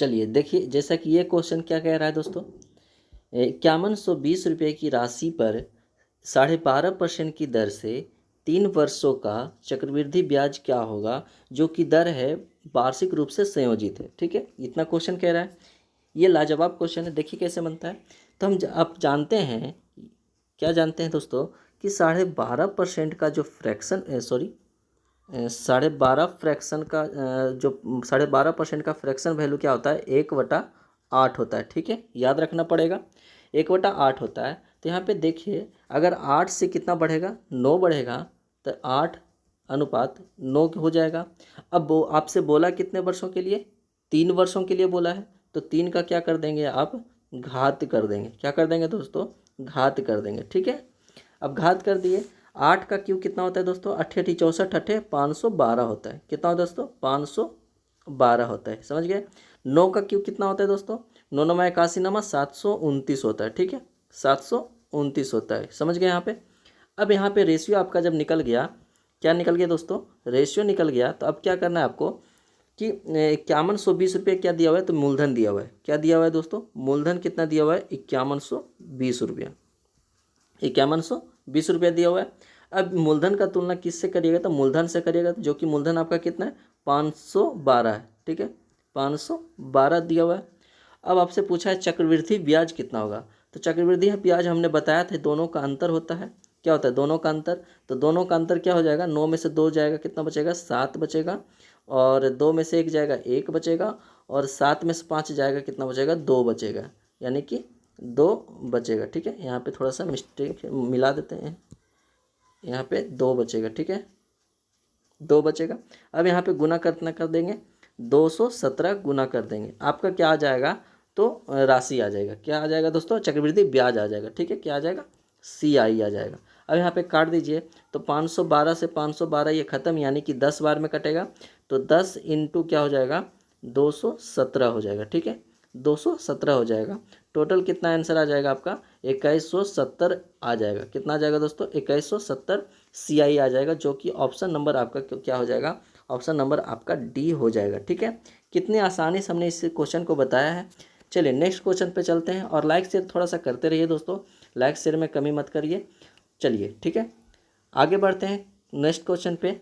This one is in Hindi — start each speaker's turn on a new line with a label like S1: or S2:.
S1: चलिए देखिए, जैसा कि ये क्वेश्चन क्या कह रहा है दोस्तों, 5120 रुपये की राशि पर 12.5% की दर से 3 वर्षों का चक्रवृद्धि ब्याज क्या होगा, जो कि दर है वार्षिक रूप से संयोजित है। ठीक है, इतना क्वेश्चन कह रहा है। ये लाजवाब क्वेश्चन है। देखिए कैसे बनता है। तो हम आप जानते हैं, क्या जानते हैं दोस्तों, कि 12.5% का जो फ्रैक्शन 12.5% का जो 12.5% का फ्रैक्शन वैल्यू क्या होता है, 1/8 होता है। ठीक है, याद रखना पड़ेगा, 1/8 होता है। तो यहाँ पे देखिए, अगर 8 से कितना बढ़ेगा, 9 बढ़ेगा, तो 8:9 हो जाएगा। अब वो आपसे बोला कितने वर्षों के लिए, 3 वर्षों के लिए बोला है। तो 3 का क्या कर देंगे आप, घात कर देंगे। क्या कर देंगे दोस्तों, घात कर देंगे। ठीक है, अब घात कर दिए। 8 का क्यूब कितना होता है दोस्तों, 8 × 64 512 होता है। कितना होता है दोस्तों, 512 होता है। समझ गए। 9 का क्यूब कितना होता है दोस्तों, 9 9 81 नमा 729 होता है। ठीक है, 729 होता है। समझ गए यहाँ पे। अब यहाँ पे रेशियो आपका जब निकल गया, क्या निकल गया दोस्तों, रेशियो निकल गया। तो अब क्या करना है आपको कि 5120 रुपये क्या दिया हुआ है, तो मूलधन दिया हुआ है। क्या दिया हुआ है दोस्तों, मूलधन कितना दिया हुआ है, 5120 रुपया। 5120 रुपया दिया हुआ है। अब मूलधन का तुलना किससे करिएगा, तो मूलधन से करिएगा, जो कि मूलधन आपका कितना है, 512 है। ठीक है, 512 दिया हुआ है। अब आपसे पूछा है चक्रवृद्धि ब्याज कितना होगा। तो चक्रवृद्धि ब्याज हमने बताया था, दोनों का अंतर होता है। क्या होता है, दोनों का अंतर। तो दोनों का अंतर क्या हो जाएगा, 9 में से 2 जाएगा, कितना बचेगा, 7 बचेगा। और 2 में से 1 जाएगा, 1 बचेगा। और 7 में से 5 जाएगा, कितना बचेगा, 2 बचेगा। यानी कि 2 बचेगा। ठीक है, यहाँ पे थोड़ा सा मिस्टेक मिला देते हैं, यहाँ पे 2 बचेगा। ठीक है, 2 बचेगा। अब यहाँ पे गुना करना कर देंगे, 217 गुना कर देंगे, आपका क्या आ जाएगा, तो राशि आ जाएगा। क्या आ जाएगा दोस्तों, चक्रवृद्धि ब्याज आ जाएगा। ठीक है, क्या आ जाएगा, CI आ जाएगा। अब यहाँ पे काट दीजिए, तो 512 से 512 ये खत्म, यानी कि 10 बार में कटेगा। तो 10 इंटू क्या हो जाएगा, 217 हो जाएगा। ठीक है, 217 हो जाएगा। टोटल कितना आंसर आ जाएगा आपका, 2170 आ जाएगा। कितना आ जाएगा दोस्तों, 2170 CI आ जाएगा, जो कि ऑप्शन नंबर आपका क्या हो जाएगा, ऑप्शन नंबर आपका D हो जाएगा। ठीक है, कितनी आसानी से हमने इस क्वेश्चन को बताया है। चलिए नेक्स्ट क्वेश्चन पे चलते हैं, और लाइक शेयर थोड़ा सा करते रहिए दोस्तों, लाइक शेयर में कमी मत करिए। चलिए ठीक है, आगे बढ़ते हैं नेक्स्ट क्वेश्चन पे।